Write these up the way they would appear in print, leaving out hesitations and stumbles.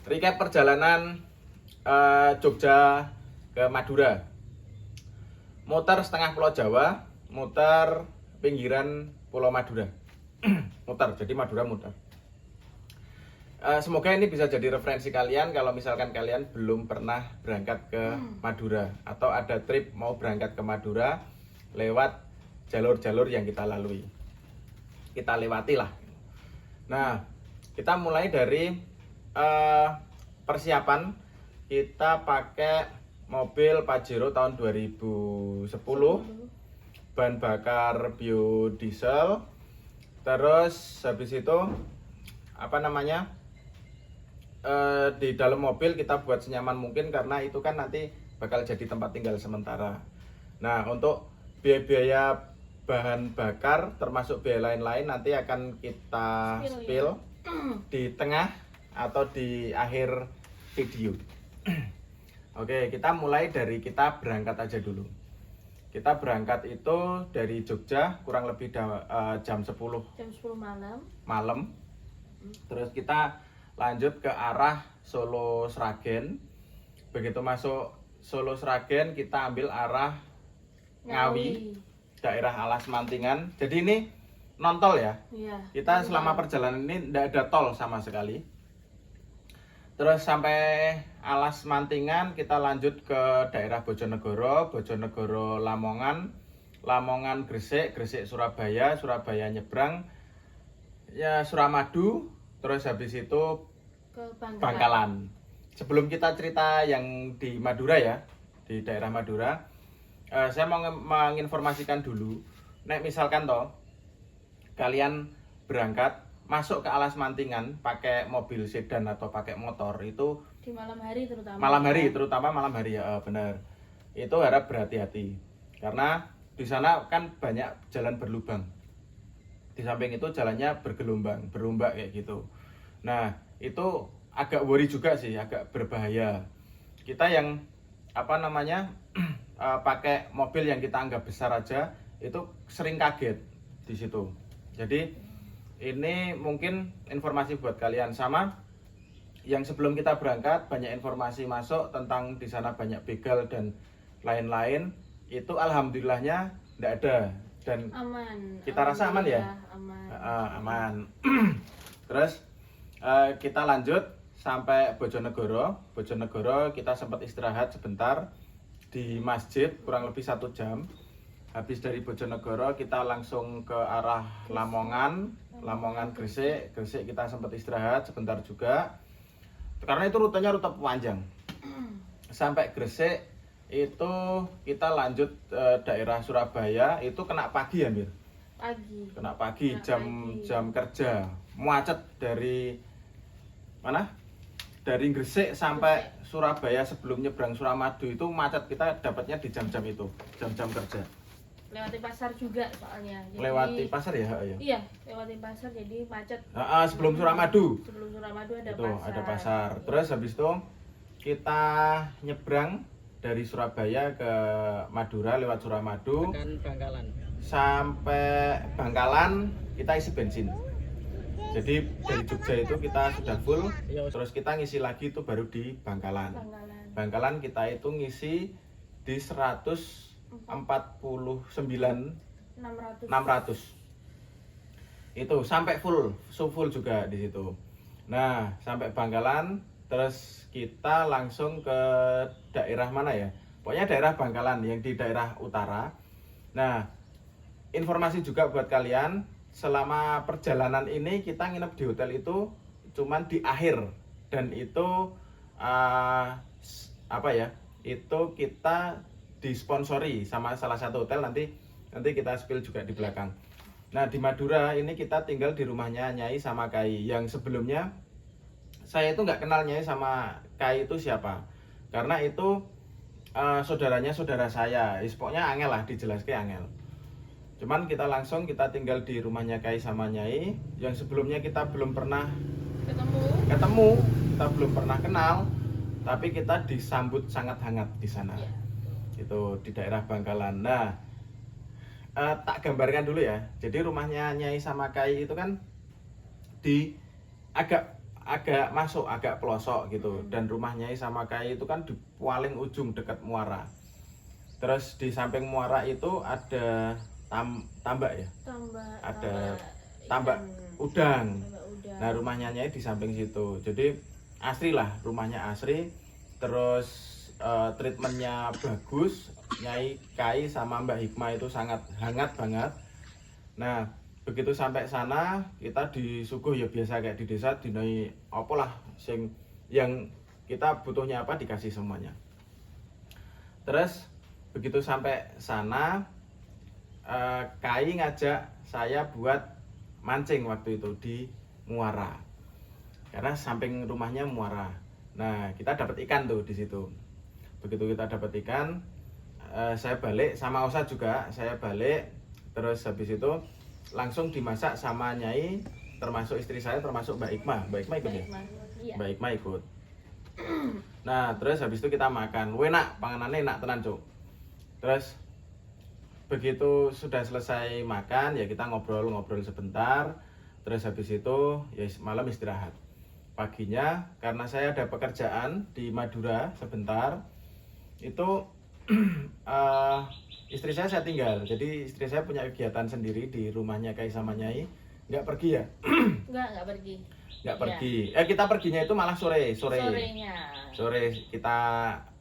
Recap perjalanan Jogja ke Madura. Muter setengah Pulau Jawa, muter pinggiran Pulau Madura. Muter, jadi Madura muter. Semoga ini bisa jadi referensi kalian kalau misalkan kalian belum pernah berangkat ke Madura atau ada trip mau berangkat ke Madura lewat jalur-jalur yang kita lalui. Kita lewati lah. Nah, kita mulai dari persiapan. Kita pakai mobil Pajero tahun 2010, bahan bakar biodiesel. Terus habis itu di dalam mobil kita buat senyaman mungkin karena itu kan nanti bakal jadi tempat tinggal sementara. Nah, untuk biaya bahan bakar termasuk biaya lain-lain nanti akan kita spill di tengah atau di akhir video. Oke, kita mulai dari kita berangkat aja dulu. Kita berangkat itu dari Jogja kurang lebih jam 10 malam. Terus kita lanjut ke arah Solo Sragen. Begitu masuk Solo Sragen kita ambil arah Ngawi, daerah Alas Mantingan. Jadi ini non tol ya. Iya. Kita selama perjalanan ini tidak ada tol sama sekali. Terus sampai Alas Mantingan kita lanjut ke daerah Bojonegoro, Bojonegoro Lamongan, Lamongan Gresik, Gresik Surabaya, Surabaya nyebrang ya Suramadu, terus habis itu Ke Bangkalan. Sebelum kita cerita yang di Madura ya, di daerah Madura, saya mau menginformasikan dulu, nek misalkan toh kalian berangkat masuk ke Alas Mantingan pakai mobil sedan atau pakai motor itu di malam hari terutama. Terutama malam hari ya, benar. Itu harap berhati-hati karena di sana kan banyak jalan berlubang. Di samping itu jalannya bergelombang, berombak kayak gitu. Nah, itu agak worry juga sih, agak berbahaya. Kita yang pakai mobil yang kita anggap besar aja itu sering kaget di situ. Jadi ini mungkin informasi buat kalian, sama yang sebelum kita berangkat banyak informasi masuk tentang di sana banyak begal dan lain-lain. Itu alhamdulillahnya tidak ada dan aman. Kita rasa aman ya? Aman. Terus kita lanjut sampai Bojonegoro. Bojonegoro kita sempat istirahat sebentar di masjid kurang lebih 1 jam. Habis dari Bojonegoro kita langsung ke arah Lamongan Gresik. Gresik kita sempat istirahat sebentar juga karena itu rutenya rute panjang. Sampai Gresik itu kita lanjut daerah Surabaya, itu kena pagi ya Mir? Kena pagi jam kerja, macet dari mana? Dari Gresik sampai Surabaya sebelum nyebrang Suramadu itu macet, kita dapatnya di jam-jam itu, jam-jam kerja. Lewati pasar juga soalnya. Jadi, lewati pasar ya? Iya, lewati pasar jadi macet. Sebelum Suramadu. Sebelum Suramadu ada itu, pasar. ada pasar. Terus habis itu kita nyebrang dari Surabaya ke Madura lewat Suramadu. Bangkalan. Sampai Bangkalan kita isi bensin. Jadi dari Jogja itu kita sudah full. Terus kita ngisi lagi itu baru di Bangkalan. Bangkalan kita itu ngisi di 149.600 itu sampai full juga di situ. Nah, sampai Bangkalan terus kita langsung ke daerah mana ya? Pokoknya daerah Bangkalan yang di daerah utara. Nah, informasi juga buat kalian, selama perjalanan ini kita nginep di hotel itu cuman di akhir, dan itu itu kita disponsori sama salah satu hotel, nanti kita spill juga di belakang. Nah, di Madura ini kita tinggal di rumahnya Nyai sama Kai. Yang sebelumnya saya itu nggak kenal Nyai sama Kai itu siapa, karena itu saudaranya saudara saya. Pokoknya angel lah dijelaskan, angel. Cuman kita tinggal di rumahnya Kai sama Nyai, yang sebelumnya kita belum pernah ketemu, kita belum pernah kenal, tapi kita disambut sangat hangat di sana. Itu di daerah Bangkalan. Nah, tak gambarkan dulu ya. Jadi rumahnya Nyai sama Kai itu kan di agak agak masuk, agak pelosok gitu. Dan rumah Nyai sama Kai itu kan di paling ujung dekat muara. Terus di samping muara itu ada tambak ya, ada tambak udang. Nah rumahnya Nyai di samping situ. Jadi asri lah, rumahnya asri. Terus treatmentnya bagus. Nyai Kai sama Mbak Hikmah itu sangat hangat banget. Nah begitu sampai sana kita disuguh ya biasa kayak di desa, dinoi apalah sing yang kita butuhnya apa dikasih semuanya. Terus begitu sampai sana Kai ngajak saya buat mancing waktu itu di muara, karena samping rumahnya muara. Nah kita dapat ikan tuh di situ. Begitu kita dapat ikan, saya balik sama Osa juga, saya balik. Terus habis itu langsung dimasak sama Nyai, termasuk istri saya, termasuk Mbak Hikmah. Mbak Hikmah ikut ya? Iya. Mbak Hikmah ikut. Nah terus habis itu kita makan, enak, panganannya enak tenan cuk. Terus begitu sudah selesai makan ya kita ngobrol-ngobrol sebentar. Terus habis itu ya malam istirahat. Paginya karena saya ada pekerjaan di Madura sebentar, itu istri saya tinggal. Jadi istri saya punya kegiatan sendiri di rumahnya Kai sama Nyai. Nggak pergi ya? Nggak pergi. Nggak pergi. Kita perginya itu malah Sorenya. Sore kita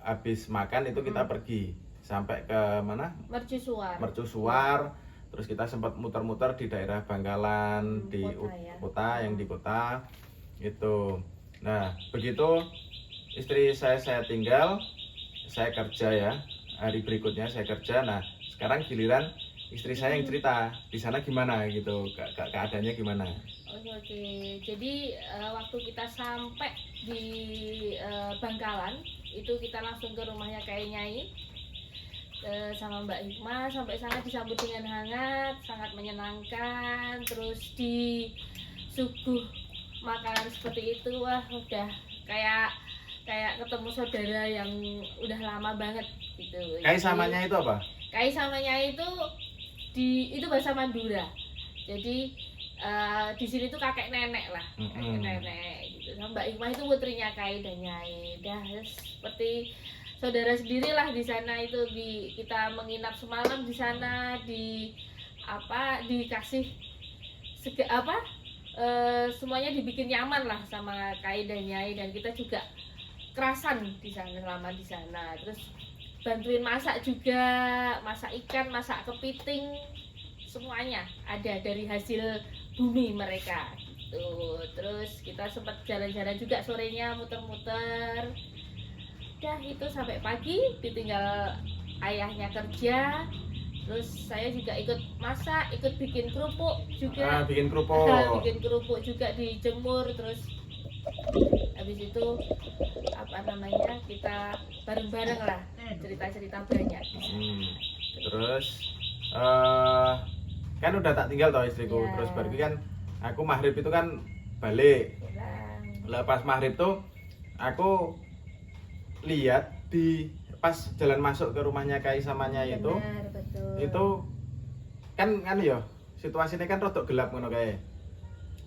habis makan itu kita pergi sampai ke mana? Mercusuar. Terus kita sempat muter-muter di daerah Bangkalan, di kota, yang di kota itu. Nah begitu istri saya tinggal, saya kerja ya. Hari berikutnya saya kerja. Nah sekarang giliran istri saya yang cerita di sana gimana gitu, keadaannya gimana. Oke. Jadi waktu kita sampai di Bangkalan itu kita langsung ke rumahnya Kai Nyai sama Mbak Hikmah. Sampai sana disambut dengan hangat, sangat menyenangkan. Terus disuguh makanan seperti itu, wah udah kayak ketemu saudara yang udah lama banget gitu. Kai samanya itu apa? Kai samanya itu bahasa Madura. Jadi di sini tuh kakek nenek lah, kakek nenek gitu. Sama Mbak Hikmah itu putrinya Kai dan Nyai. Udah seperti saudara sendiri lah di sana itu. Kita menginap semalam di sana, dikasih semuanya dibikin nyaman lah sama Kai dan Nyai, dan kita juga kerasan di sana selama di sana. Terus bantuin masak juga, masak ikan, masak kepiting, semuanya ada dari hasil bumi mereka gitu. Terus kita sempat jalan-jalan juga sorenya, muter-muter. Udah itu sampai pagi, ditinggal ayahnya kerja. Terus saya juga ikut masak, ikut bikin kerupuk juga. Bikin kerupuk. Bikin kerupuk juga dijemur. Terus habis itu kita bareng-bareng lah, cerita-cerita banyak. Terus kan udah tak tinggal toh istriku. Yeah. Terus berarti kan aku maghrib itu kan balik. Pas maghrib tuh aku lihat pas jalan masuk ke rumahnya Kai sama Nyai itu. Betul. Itu kan ya situasinya kan rodok gelap ngono kae.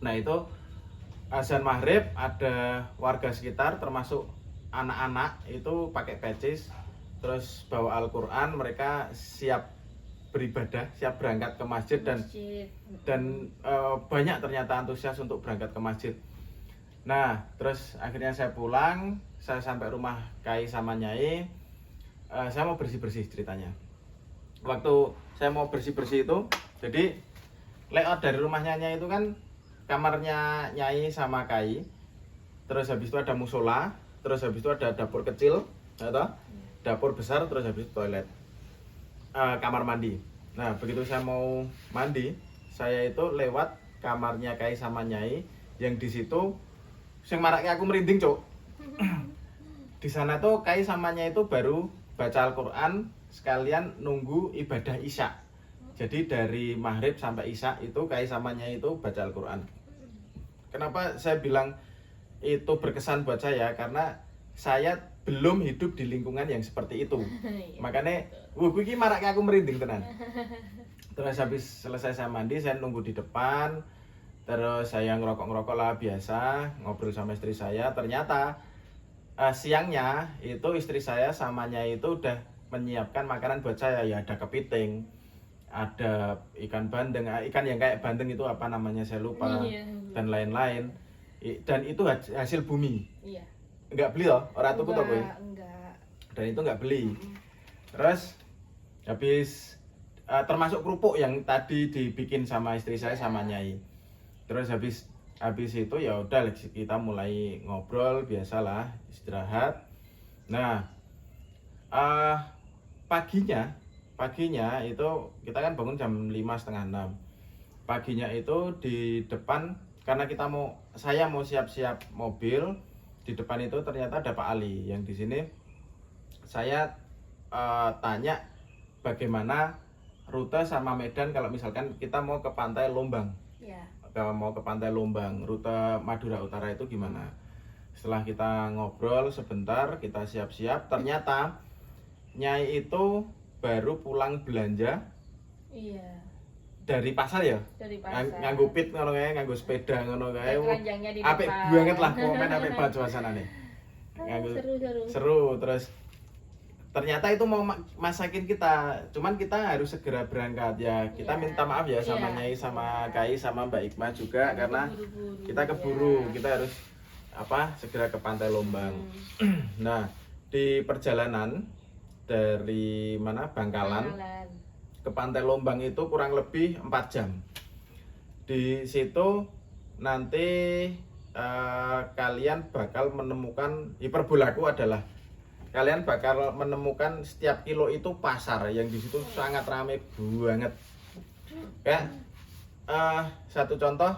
Nah itu azan maghrib, ada warga sekitar termasuk anak-anak itu pakai pecis, terus bawa Al-Quran, mereka siap beribadah, siap berangkat ke masjid. Dan banyak ternyata antusias untuk berangkat ke masjid. Nah terus akhirnya saya pulang, saya sampai rumah Kai sama Nyai. Saya mau bersih-bersih ceritanya. Waktu saya mau bersih-bersih itu, jadi layout dari rumahnya Nyai itu kan kamarnya Nyai sama Kai, terus habis itu ada musola, terus habis itu ada dapur kecil, atau dapur besar, terus habis itu toilet, kamar mandi. Nah begitu saya mau mandi, saya itu lewat kamarnya Kai sama Nyai, yang di situ sing maraknya aku merinding cuk. Di sana tuh Kai sama Nyai itu baru baca Al-Quran sekalian nunggu ibadah Isya. Jadi dari maghrib sampai Isya itu Kai sama Nyai itu baca Al-Quran. Kenapa saya bilang itu berkesan buat saya? Karena saya belum hidup di lingkungan yang seperti itu. Makanya, ini maraknya aku merinding tenan. Terus habis selesai saya mandi, saya nunggu di depan. Terus saya ngerokok lah biasa, ngobrol sama istri saya. Ternyata siangnya itu istri saya samanya itu udah menyiapkan makanan buat saya. Ya ada kepiting, ada ikan bandeng, ikan yang kayak bandeng itu apa namanya saya lupa, dan lain-lain. Dan itu hasil bumi. Iya. Enggak beli loh, orang tuku toh kowe. Enggak. Dan itu enggak beli. Terus habis termasuk kerupuk yang tadi dibikin sama istri saya sama Nyai. Terus habis itu ya udah kita mulai ngobrol biasalah, istirahat. Nah, paginya itu kita kan bangun jam 5:30. Paginya itu di depan, karena saya mau siap-siap mobil, di depan itu ternyata ada Pak Ali yang di sini. Saya tanya bagaimana rute sama medan kalau misalkan kita mau ke Pantai Lombang. Ya. Mau ke Pantai Lombang, rute Madura Utara itu gimana? Setelah kita ngobrol sebentar, kita siap-siap, ternyata Nyai itu baru pulang belanja. Iya. Dari pasar ya? Dari pasar. Nganggo pit ngono kae, nganggo sepeda ngono kae. Keranjangnya di depan. Apik banget lah, komen apik banget suasanane. Seru. Terus ternyata itu mau masakin kita, cuman kita harus segera berangkat ya. Kita minta maaf ya sama Nyai, sama Kai, sama Mbak Ikma juga karena kita keburu, kita harus segera ke Pantai Lombang. Nah, di perjalanan dari mana Bangkalan ke Pantai Lombang itu kurang lebih 4 jam. Di situ nanti kalian bakal menemukan, hiperbolaku adalah kalian bakal menemukan setiap kilo itu pasar yang di situ sangat ramai banget. Ya, satu contoh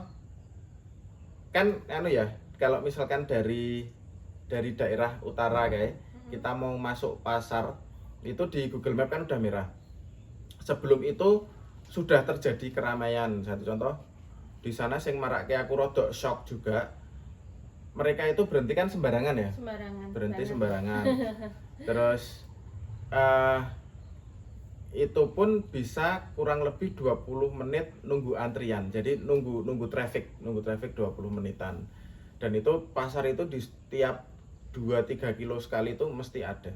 kan ya, kalau misalkan dari daerah utara kayak kita mau masuk pasar itu di Google Map kan udah merah. Sebelum itu sudah terjadi keramaian. Satu contoh di sana sing marake aku rodok shock juga. Mereka itu berhenti kan sembarangan ya? Berhenti sembarangan. Terus itu pun bisa kurang lebih 20 menit nunggu antrian. Jadi nunggu traffic 20 menitan. Dan itu pasar itu di setiap 2-3 kilo sekali itu mesti ada.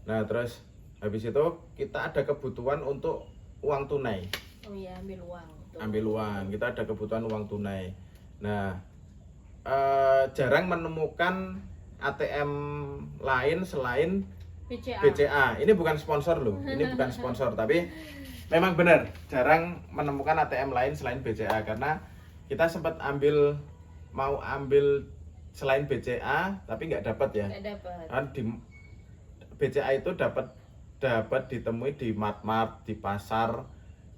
Nah, terus habis itu kita ada kebutuhan untuk uang tunai. Oh iya, ambil uang. Ambil uang. Kita ada kebutuhan uang tunai. Nah, jarang menemukan ATM lain selain BCA. Ini bukan sponsor loh. Ini bukan sponsor, tapi memang benar jarang menemukan ATM lain selain BCA karena kita sempat mau ambil selain BCA tapi nggak dapat ya. Nggak dapat. Kan di BCA itu dapat ditemui di mart-mart, di pasar,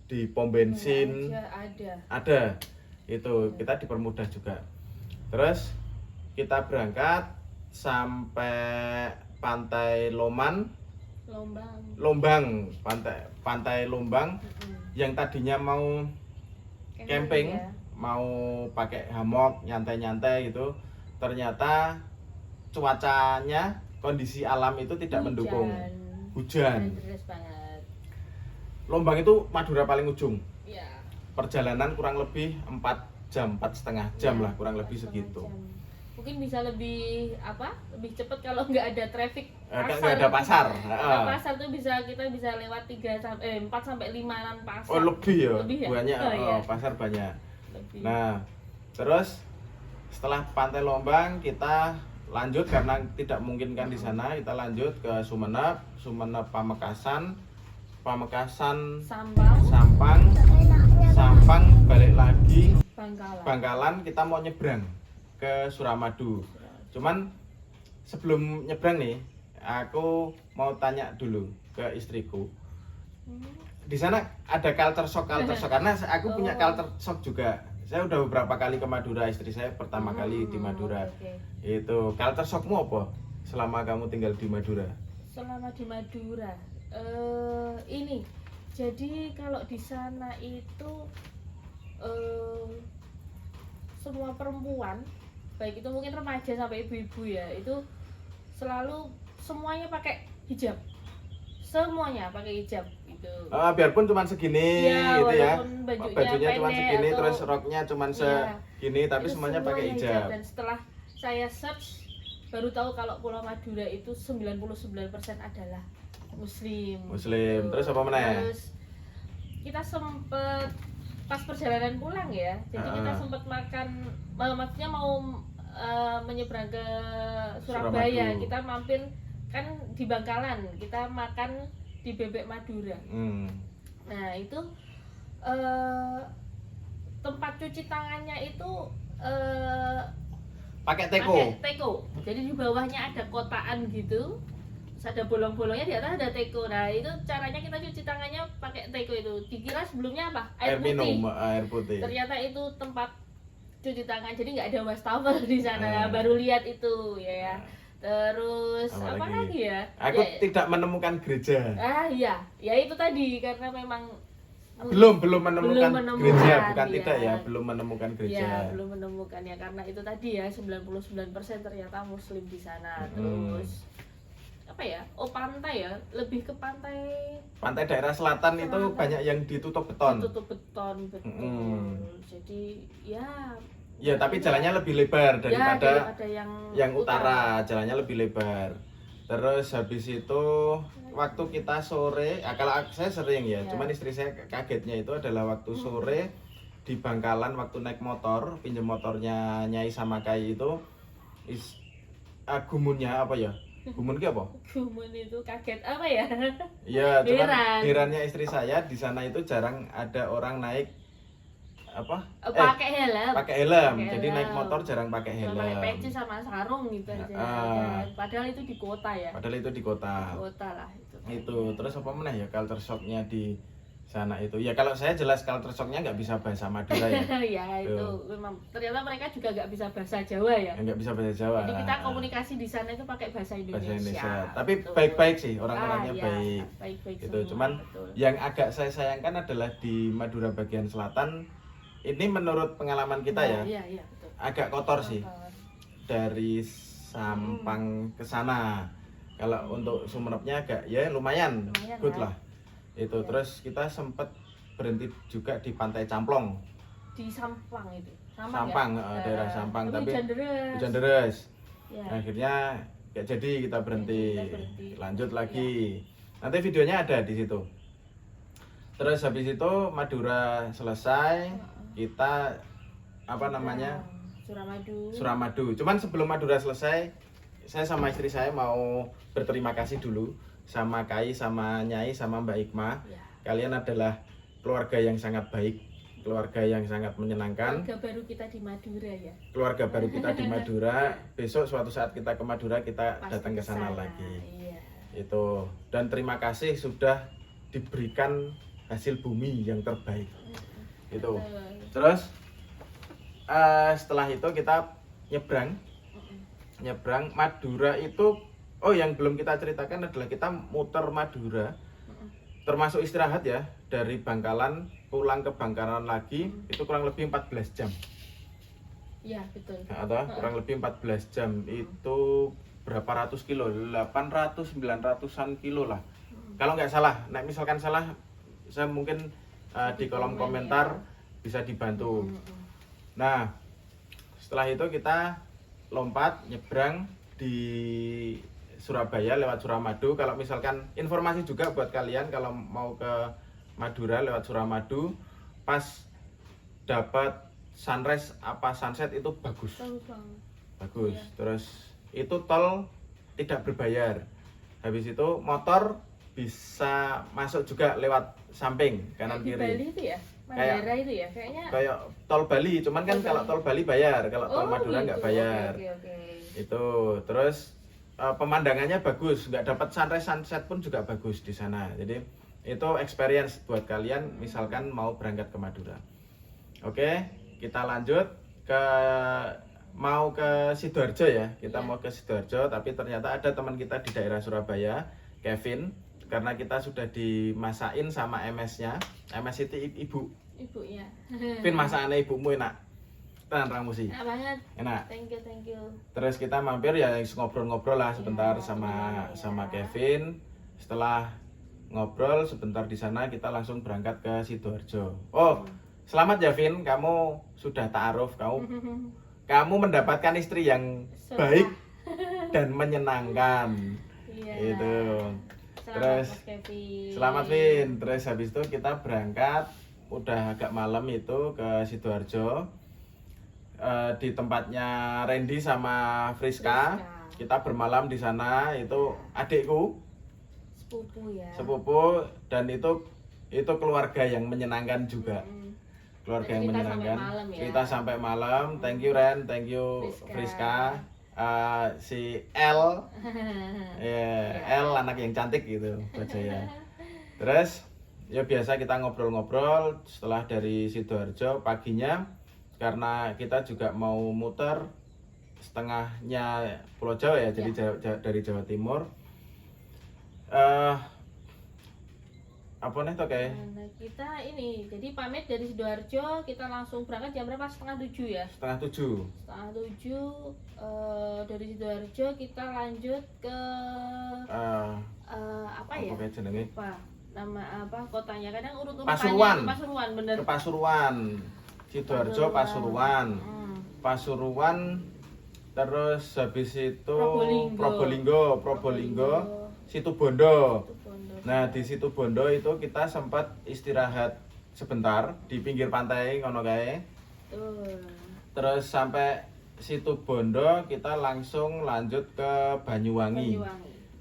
di pom bensin. Ada. Itu kita dipermudah juga. Terus kita berangkat sampai Pantai Lombang, Pantai Lombang yang tadinya mau camping, mau pakai hammock, nyantai-nyantai gitu. Ternyata cuacanya, kondisi alam itu tidak mendukung. Hujan. Lombang itu Madura paling ujung. Ya. Perjalanan kurang lebih 4,5 jam lah, kurang lebih segitu. Mungkin bisa lebih cepat kalau nggak ada traffic pasar. Nggak ada pasar. Pasar tuh kita bisa lewat 4 sampai 5-an pasar. Oh, lebih ya? Lebih ya? Banyak. Iya. Pasar banyak. Lebih. Nah, terus setelah Pantai Lombang kita lanjut karena tidak memungkinkan di sana, kita lanjut ke Sumenep, Pamekasan, Sampang, balik lagi Bangkalan. Kita mau nyebrang ke Suramadu. Cuman sebelum nyebrang nih, aku mau tanya dulu ke istriku. Di sana ada culture shock karena aku punya culture shock juga. Saya udah beberapa kali ke Madura, istri saya pertama kali di Madura. Itu culture shockmu apa selama kamu tinggal di Madura? Selama di Madura, ini. Jadi kalau di sana itu semua perempuan, baik itu mungkin remaja sampai ibu-ibu ya, itu selalu semuanya pakai hijab. semuanya pakai hijab gitu. Biarpun cuma segini Iya, gitu ya. walaupun Bajunya cuma pendek segini atau- terus roknya cuma Iya. segini tapi Itu semuanya pakai hijab. Dan setelah saya search baru tahu kalau Pulau Madura itu 99% adalah muslim. Muslim. Gitu. Terus apa meneh? Terus kita sempet pas perjalanan pulang ya. Jadi kita sempet makan, maksudnya mau menyeberang ke Surabaya. Suramadu. Kita mampir kan di Bangkalan, kita makan di Bebek Madura. Nah itu tempat cuci tangannya itu Pakai teko. pakai teko. Jadi di bawahnya ada kotaan gitu, terus ada bolong-bolongnya, di atas ada teko. Nah itu caranya kita cuci tangannya pakai teko itu. Dikira sebelumnya apa? Air minum, air putih. Ternyata itu tempat cuci tangan, jadi nggak ada wastafel di sana. Baru lihat itu ya. Terus apa lagi ya? Aku Ya, tidak menemukan gereja. iya, ya itu tadi karena memang Belum menemukan menemukan, gereja, bukan iya. tidak ya, belum menemukan gereja. ya belum menemukan ya, karena itu tadi ya 99% ternyata muslim di sana. Terus apa ya? Oh, pantai ya, lebih ke pantai. Pantai daerah selatan itu banyak yang ditutup beton. Ditutup beton, betul. Jadi ya tapi jalannya lebih lebar daripada yang utara, jalannya lebih lebar. Terus habis itu waktu kita sore, kalau saya sering ya, cuman istri saya kagetnya itu adalah waktu sore di Bangkalan waktu naik motor, pinjam motornya Nyai sama Kai itu gumunnya apa ya? Gumun ki apa? Gumun itu kaget apa ya? Iya, cuman Heran. herannya istri saya di sana itu jarang ada orang naik apa? Pakai helm. Pakai helm. Jadi naik motor jarang pakai helm. Pakai peci sama sarung gitu aja. Padahal itu di kota ya. Padahal itu di kota. Kota lah itu. Itu terus apa meneh ya culture shocknya di sana itu? Ya kalau saya jelas culture shocknya nggak bisa bahasa Madura ya. Ya itu memang ternyata mereka juga nggak bisa bahasa Jawa ya. Nggak bisa bahasa Jawa. Jadi kita komunikasi di sana itu pakai bahasa Indonesia. Bahasa Indonesia. Tapi baik-baik sih, orang-orangnya ya, baik. Baik-baik Itu semua, cuman betul. yang agak saya sayangkan adalah di Madura bagian selatan ini menurut pengalaman kita ya. Iya, betul. Agak kotor sih. Dari Sampang ke sana. Kalau untuk Sumenepnya agak ya lumayan good ya. lah. Itu terus kita sempat berhenti juga di Pantai Camplong. Di Sampang itu. Sampang, ya? daerah Sampang tapi hujan deras. Ya. Akhirnya nggak jadi kita berhenti. Kita berhenti. Lanjut lagi. Nanti videonya ada di situ. Terus habis itu Madura selesai, kita apa namanya? Suramadu. Cuman sebelum Madura selesai, saya sama istri saya mau berterima kasih dulu sama Kai, sama Nyai, sama Mbak Hikmah. Ya. Kalian adalah keluarga yang sangat baik, keluarga yang sangat menyenangkan. Keluarga baru kita di Madura ya. Keluarga baru kita di Madura. Besok suatu saat kita ke Madura, kita Pasti datang ke sana kesana, lagi. Iya. Itu. Dan terima kasih sudah diberikan hasil bumi yang terbaik. Itu. Terus setelah itu kita nyebrang Madura itu. Oh, yang belum kita ceritakan adalah kita muter Madura, termasuk istirahat ya, dari Bangkalan pulang ke Bangkalan lagi itu kurang lebih 14 jam. Iya, betul. Atau kurang lebih 14 jam itu berapa ratus kilo? 800 900-an kilo lah. Kalau nggak salah, nah misalkan salah saya mungkin di kolom komentar bisa dibantu. Nah, setelah itu kita lompat nyebrang di Surabaya lewat Suramadu. Kalau misalkan informasi juga buat kalian kalau mau ke Madura lewat Suramadu, pas dapat sunrise apa sunset itu bagus. Bagus. Ya. Terus itu tol tidak berbayar. Habis itu motor bisa masuk juga lewat samping kanan kiri. Di Bali itu ya? Mandara itu ya kayaknya. Kayak tol Bali, cuman kan kalau tol Bali bayar, kalau tol Madura nggak bayar. Okay. Itu terus pemandangannya bagus, nggak dapat sunrise sunset pun juga bagus di sana. Jadi itu experience buat kalian misalkan mau berangkat ke Madura. Oke, kita lanjut mau ke Sidoarjo ya. Kita mau ke Sidoarjo, tapi ternyata ada teman kita di daerah Surabaya, Kevin. Karena kita sudah dimasakin sama MS-nya. MS itu ibunya. Vin, masakannya ibumu enak. Tenan Ramusi. Enak banget. Enak. Thank you. Terus kita mampir ya ngobrol-ngobrol lah sebentar sama Kevin. Setelah ngobrol sebentar di sana, kita langsung berangkat ke Sidoarjo. Oh, selamat ya Vin, kamu sudah ta'aruf, kamu mendapatkan istri yang baik dan menyenangkan. Iya. Itu. Selamat, Terus Mas Kevin. selamat Vin. Terus habis itu kita berangkat udah agak malam itu ke Sidoarjo. Di tempatnya Randy sama Friska. Kita bermalam di sana. Itu adikku, Sepupu ya. sepupu, dan itu keluarga yang menyenangkan juga. Keluarga yang Cerita menyenangkan. sampai malam ya. Cerita sampai malam. Thank you Ren, thank you Friska. Si L, L anak yang cantik gitu buat saya. Terus ya biasa kita ngobrol-ngobrol setelah dari Sidoarjo paginya, karena kita juga mau muter setengahnya Pulau Jawa ya, jadi dari Jawa Timur. Apa nih toh kayak? Nah, kita ini jadi pamit dari Sidoarjo, kita langsung berangkat jam berapa? 6:30 ya? 6:30. 6:30 dari Sidoarjo kita lanjut ke apa ya? Apa jenenge? Lupa. Nama apa kotanya? Kadang urut-urutannya Pasuruan. ke Pasuruan, bener. Ke Pasuruan. Sidoarjo, Pasuruan. Pasuruan, terus habis itu Probolinggo, Situbondo. Nah, di Situbondo itu kita sempat istirahat sebentar di pinggir pantai ngono kae. Terus sampai Situbondo kita langsung lanjut ke Banyuwangi.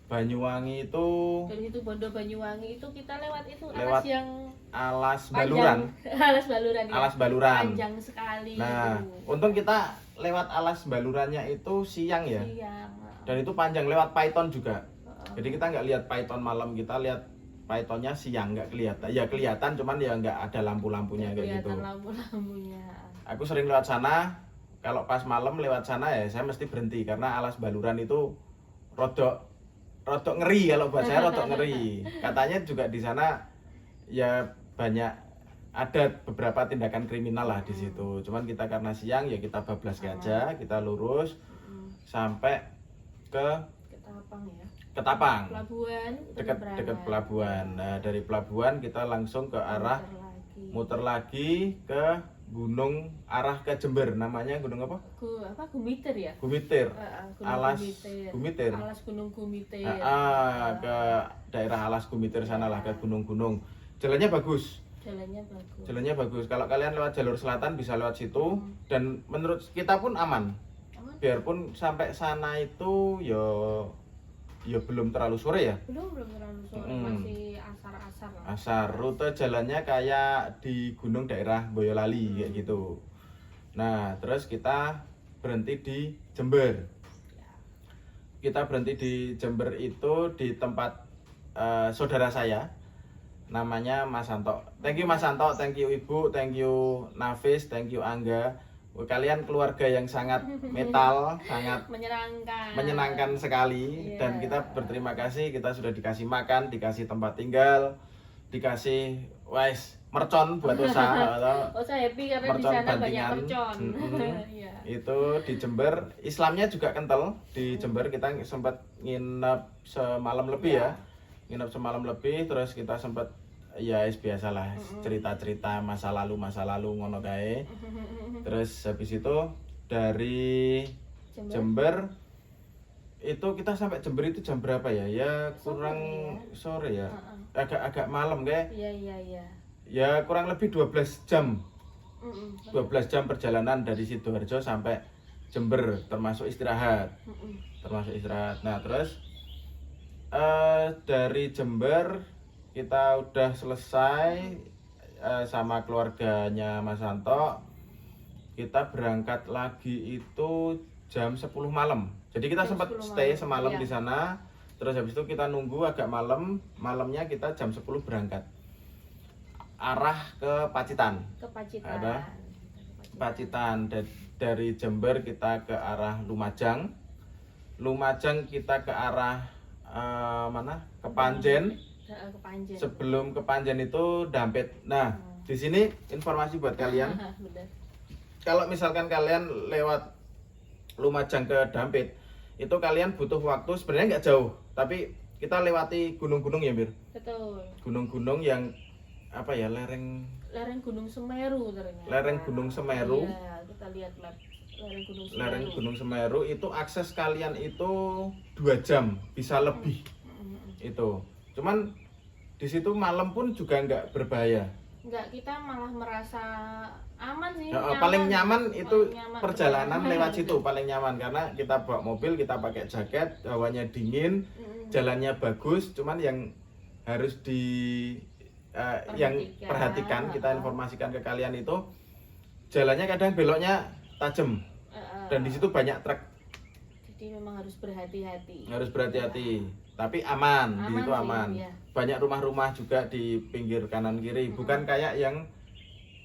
Banyuwangi itu dari Situbondo Banyuwangi itu kita lewat lewat alas yang Alas panjang. Baluran. Alas Baluran ya. Alas Baluran. Panjang sekali. Nah, untung kita lewat Alas Balurannya itu siang ya. Siang. Dan itu panjang, lewat Python juga. Jadi kita nggak lihat Python malam, kita lihat Pythonnya siang, nggak kelihatan. Ya kelihatan, cuman ya nggak ada lampu-lampunya kayak gitu. Lampu-lampunya. Aku sering lewat sana. Kalau pas malam lewat sana ya saya mesti berhenti karena Alas Baluran itu rodok ngeri, kalau buat saya rodok ngeri. Katanya juga di sana ya banyak, ada beberapa tindakan kriminal lah di situ. Cuman kita karena siang ya kita bablas aja, kita lurus sampai ke Ketapang ya. Ketapang. Pelabuhan. Dekat pelabuhan. Nah, dari pelabuhan kita langsung ke arah muter lagi ke gunung, arah ke Jember. Namanya gunung apa? Gumitir ya? Gumitir. Alas Gumitir. Gumitir. Alas Gunung Gumitir. Ke daerah Alas Gumitir sana lah, ke gunung-gunung. Jalannya bagus. Jalannya bagus. Kalau kalian lewat jalur selatan bisa lewat situ, dan menurut kita pun aman. Biarpun sampai sana itu ya belum terlalu sore ya. Belum terlalu sore, masih asar-asar lah. Asar. Rute jalannya kayak di gunung daerah Boyolali kayak gitu. Nah, terus kita berhenti di Jember. Kita berhenti di Jember itu di tempat saudara saya, namanya Mas Santo. Thank you Mas Santo, thank you Ibu, thank you Nafis, thank you Angga. Kalian keluarga yang sangat metal, sangat menyenangkan sekali. Dan kita berterima kasih, kita sudah dikasih makan, dikasih tempat tinggal, dikasih mercon buat usaha. Saya happy karena di sana banyak mercon. Itu di Jember, Islamnya juga kental. Di Jember kita sempat nginep semalam lebih ya. Nginep semalam lebih, terus kita sempat ya biasalah cerita-cerita masa lalu ngono kae. Terus habis itu dari Jember itu kita sampai Jember itu jam berapa ya? Ya kurang sore ya. Agak malam kayak. Iya. Ya kurang lebih 12 jam. 12 jam perjalanan dari Sidoarjo sampai Jember, termasuk istirahat. Nah, terus dari Jember kita udah selesai sama keluarganya Mas Santo. Kita berangkat lagi itu jam 10 malam. Jadi kita sempat stay semalam di sana. Terus habis itu kita nunggu agak malamnya kita jam 10 berangkat. Arah ke Pacitan. Ada Pacitan. Dari Jember kita ke arah Lumajang. Lumajang kita ke arah mana? Ke Panjen. Sebelum ke Panjen itu Dampit. Nah, di sini informasi buat kalian. Kalau misalkan kalian lewat Lumajang ke Dampit, itu kalian butuh waktu sebenarnya nggak jauh, tapi kita lewati gunung-gunung ya, Bir. Betul. Gunung-gunung yang apa ya, lereng Gunung Semeru ternyata. lereng Gunung Semeru. Iya, kita lihat map lereng Gunung Semeru. Lereng Gunung Semeru itu akses kalian itu 2 jam, bisa lebih. Itu. Cuman di situ malam pun juga nggak berbahaya. Enggak, kita malah merasa aman sih. Paling nyaman itu paling nyaman, perjalanan betul. lewat situ paling nyaman karena kita bawa mobil, kita pakai jaket, hawanya dingin, jalannya bagus. Cuman yang harus yang perhatikan, kita informasikan ke kalian itu jalannya kadang beloknya tajam dan di situ banyak truk. Jadi memang harus berhati-hati. Harus berhati-hati, tapi aman, di situ sih, aman. iya. Banyak rumah-rumah juga di pinggir kanan kiri, bukan kayak yang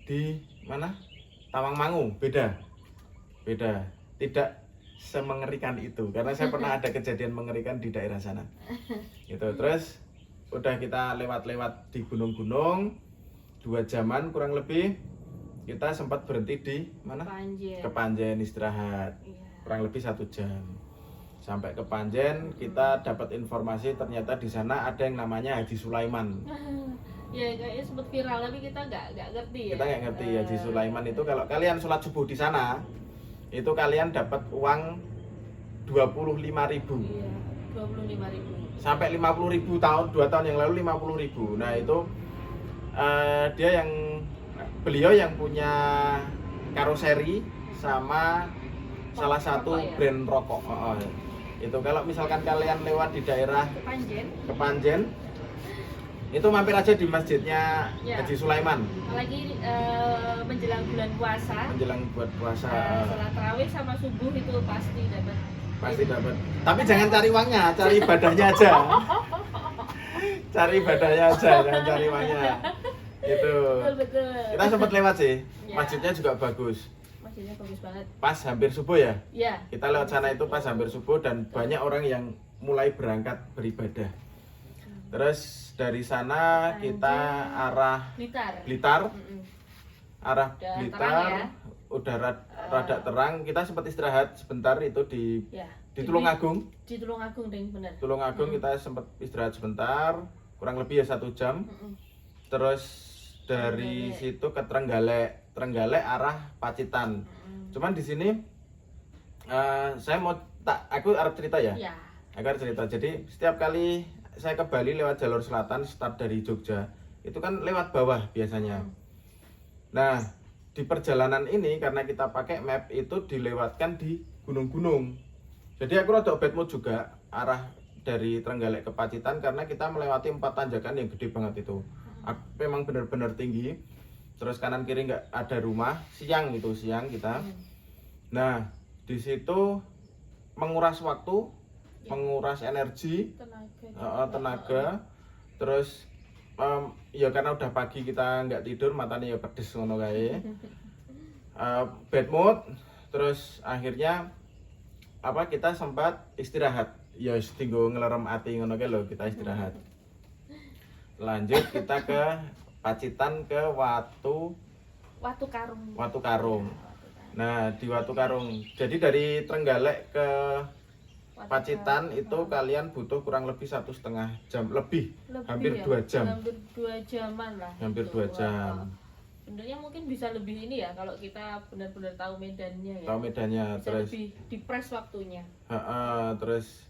di mana? Tawangmangu, beda. Tidak semengerikan itu karena saya pernah ada kejadian mengerikan di daerah sana. Gitu. Terus udah kita lewat-lewat di gunung-gunung 2 jaman kurang lebih, kita sempat berhenti di mana? Panjen. Ke Panjen istirahat. Iya. Kurang lebih 1 jam. Sampai ke Panjen kita dapat informasi ternyata di sana ada yang namanya Haji Sulaiman. Ya kayaknya sempat viral tapi kita nggak ngerti ya. Kita nggak ngerti Haji Sulaiman itu kalau kalian sholat subuh di sana itu kalian dapat uang 25.000. Iya, 25.000. Sampai 50.000 tahun 2 tahun yang lalu 50.000. Nah itu beliau yang punya karoseri sama salah satu Rokok ya? brand rokok. Itu kalau misalkan kalian lewat di daerah ke Panjen itu mampir aja di masjidnya Ya. Haji Sulaiman. Apalagi menjelang bulan puasa. Menjelang buat puasa. Setelah tarawih sama subuh itu pasti dapat. Tapi jangan cari uangnya, cari ibadahnya aja. Cari ibadahnya aja, jangan cari uangnya. Itu. Betul. Kita sempat lewat sih. Ya. Masjidnya juga bagus. Masjidnya bagus banget. Pas hampir subuh ya. Iya. Kita lewat sana itu pas hampir subuh dan banyak orang yang mulai berangkat beribadah. Terus dari sana kita arah Blitar. Arah Udah Blitar terang ya. udah rada terang. Kita sempat istirahat sebentar itu di Tulungagung. Di Tulungagung deh benar. Tulungagung kita sempat istirahat sebentar, kurang lebih ya 1 jam. Terus dari situ ke Trenggalek arah Pacitan. Cuman di sini aku harus cerita ya. Iya. Aku harus cerita. Jadi setiap kali saya ke Bali lewat jalur selatan, start dari Jogja, itu kan lewat bawah biasanya. Nah, di perjalanan ini karena kita pakai map itu dilewatkan di gunung-gunung. Jadi aku rada bad mood juga arah dari Trenggalek ke Pacitan karena kita melewati 4 tanjakan yang gede banget itu. Memang benar-benar tinggi. Terus kanan kiri nggak ada rumah, siang kita. Nah, di situ menguras waktu, menguras energi, tenaga. Terus ya karena udah pagi kita nggak tidur, matanya ya pedes ngono kae. Bad mood. Terus akhirnya kita sempat istirahat. Ya tinggal ngelerem ati ngono kae lho, kita istirahat. Lanjut kita ke Pacitan ke Watu Karung. Nah, di Watu Karung. Jadi dari Trenggalek ke Pacitan itu kalian butuh kurang lebih 1,5 jam lebih hampir 2 jam. Hampir 2 jaman lah. Hampir 2 jam. Sebenarnya mungkin bisa lebih ini ya kalau kita benar-benar tahu medannya ya. Tahu medannya, bisa terus lebih dipres waktunya. Terus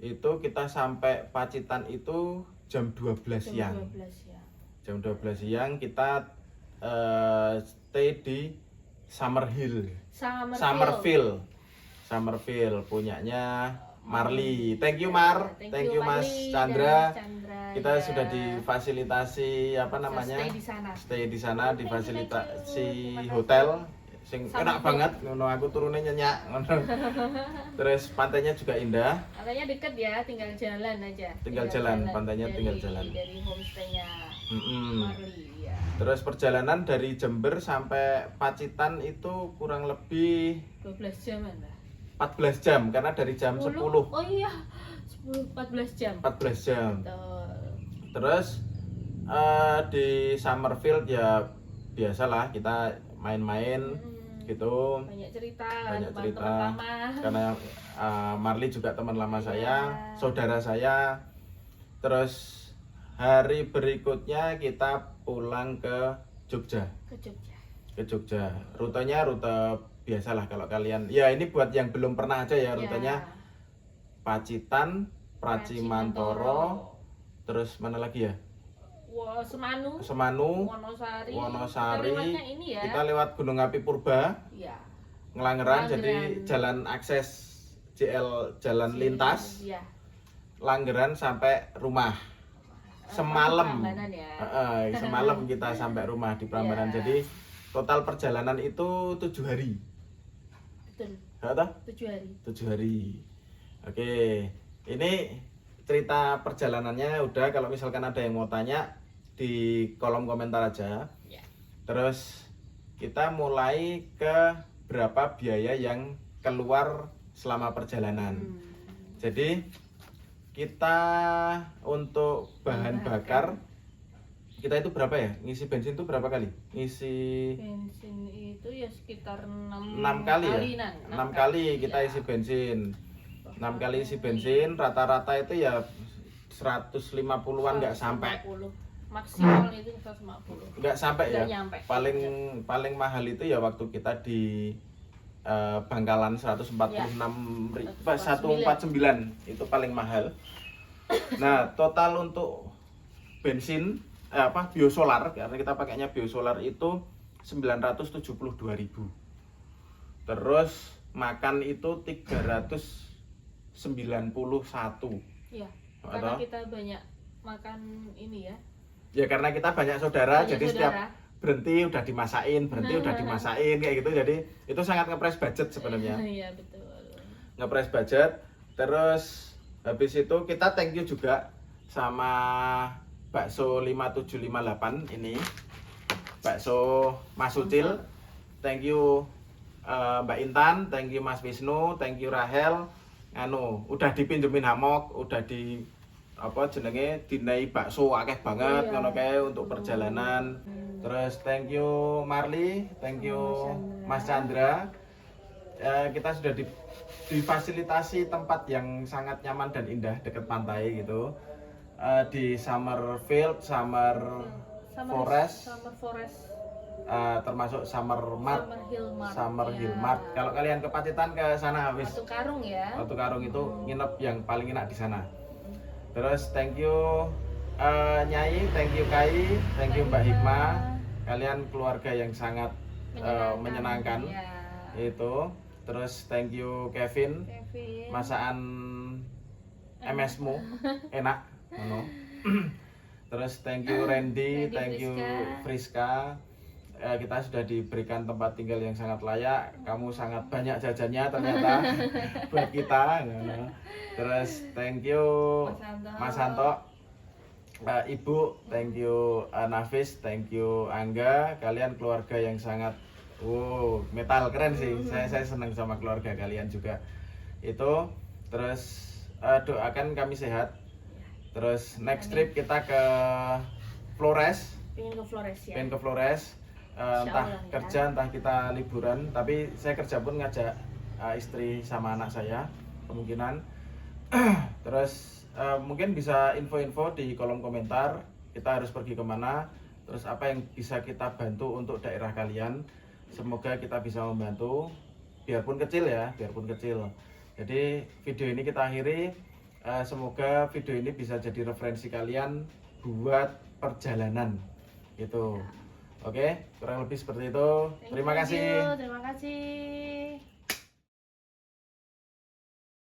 itu kita sampai Pacitan itu jam 12 siang. Jam 12 siang kita stay di Summerville punyanya Marli. Thank you Mar, thank you Mas Chandra. Kita sudah difasilitasi stay di sana difasilitasi hotel sing enak banget ngono, aku turunnya nyenyak ngono. Terus pantainya juga indah. Pantainya deket ya, tinggal jalan aja. Tinggal jalan, pantainya tinggal jalan. Dari homestay-nya Marli ya. Terus perjalanan dari Jember sampai Pacitan itu kurang lebih 12 jaman lah. 14 jam karena dari jam 10. Oh iya, 14 jam. 14 jam. Betul. Terus di Summerville ya biasalah kita main-main gitu. Banyak cerita Banyak teman lama. Karena Marli juga teman lama saya, saudara saya. Terus hari berikutnya kita pulang ke Jogja. Ke Jogja. Ke Jogja. Rutenya rute biasalah kalau kalian. Ya ini buat yang belum pernah aja ya rutenya. Pacitan, Pracimantoro, terus mana lagi ya? Semanu, Wonosari. Kita lewatnya ini ya. Kita lewat Gunung Api Purba. Iya. Ngelanggeran, jadi jalan akses jalan lintas. Iya. Langgeran sampai rumah. Semalam. Ya. Semalam kita sampai rumah di Prambanan. Iya. Jadi total perjalanan itu 7 hari. Betul. Betul? 7 hari. 7 hari. Oke. Ini cerita perjalanannya udah, kalau misalkan ada yang mau tanya di kolom komentar aja. Ya. Terus kita mulai ke berapa biaya yang keluar selama perjalanan. Jadi kita untuk bahan bakar kita itu berapa ya? Ngisi bensin itu berapa kali? Ngisi bensin itu ya sekitar 6 kali ya? 6 kali kita ya. isi bensin. 6 kali isi bensin, rata-rata itu ya 150-an nggak sampai. Maksimal itu 150. Nggak sampai ya. Nyampe. Paling mahal itu ya waktu kita di Bangkalan 146 149 itu paling mahal. Nah, total untuk bensin biosolar, karena kita pakainya biosolar itu 972.000. Terus makan itu 391. Iya. Karena kita banyak makan ini ya. Ya karena kita banyak saudara, jadi setiap berhenti udah dimasakin kayak gitu. Jadi itu sangat ngepres budget sebenarnya. Iya, betul. Ngepres budget. Terus habis itu kita thank you juga sama bakso 5758 ini. Bakso Mas Ucil. Thank you Mbak Intan, thank you Mas Wisnu, thank you Rahel. Udah dipinjemin hamok, udah di dinai bakso akeh banget ngono kae untuk perjalanan. Terus thank you Marli, thank you Mas Chandra. Kita sudah difasilitasi tempat yang sangat nyaman dan indah dekat pantai gitu. Di Summerfield, Summer Forest, termasuk Summer Hill Mart. Kalau kalian ke Pacitan ke sana habis Batu Karung ya. Batu Karung itu nginep yang paling enak di sana. Terus thank you Nyai, thank you Kai, thank you Mbak Hikmah. Kalian keluarga yang sangat menyenangkan. Ya. Itu. Terus thank you Kevin. Masakan MS-mu enak. Terus thank you Randy, thank you Friska. Kita sudah diberikan tempat tinggal yang sangat layak. Kamu sangat banyak jajannya ternyata buat kita. Terus thank you Mas Santo, Ibu, thank you Nafis, thank you Angga. Kalian keluarga yang sangat metal, keren sih. Saya senang sama keluarga kalian juga. Itu terus doakan kami sehat. Terus next trip kita ke Flores. Pengen ke Flores. Entah kerja, entah kita liburan. Tapi saya kerja pun ngajak istri sama anak saya kemungkinan. Terus mungkin bisa info-info di kolom komentar. Kita harus pergi kemana, terus apa yang bisa kita bantu untuk daerah kalian. Semoga kita bisa membantu, biarpun kecil ya, biarpun kecil. Jadi video ini kita akhiri. Semoga video ini bisa jadi referensi kalian buat perjalanan gitu. Oke, kurang lebih seperti itu. Terima kasih. Terima kasih.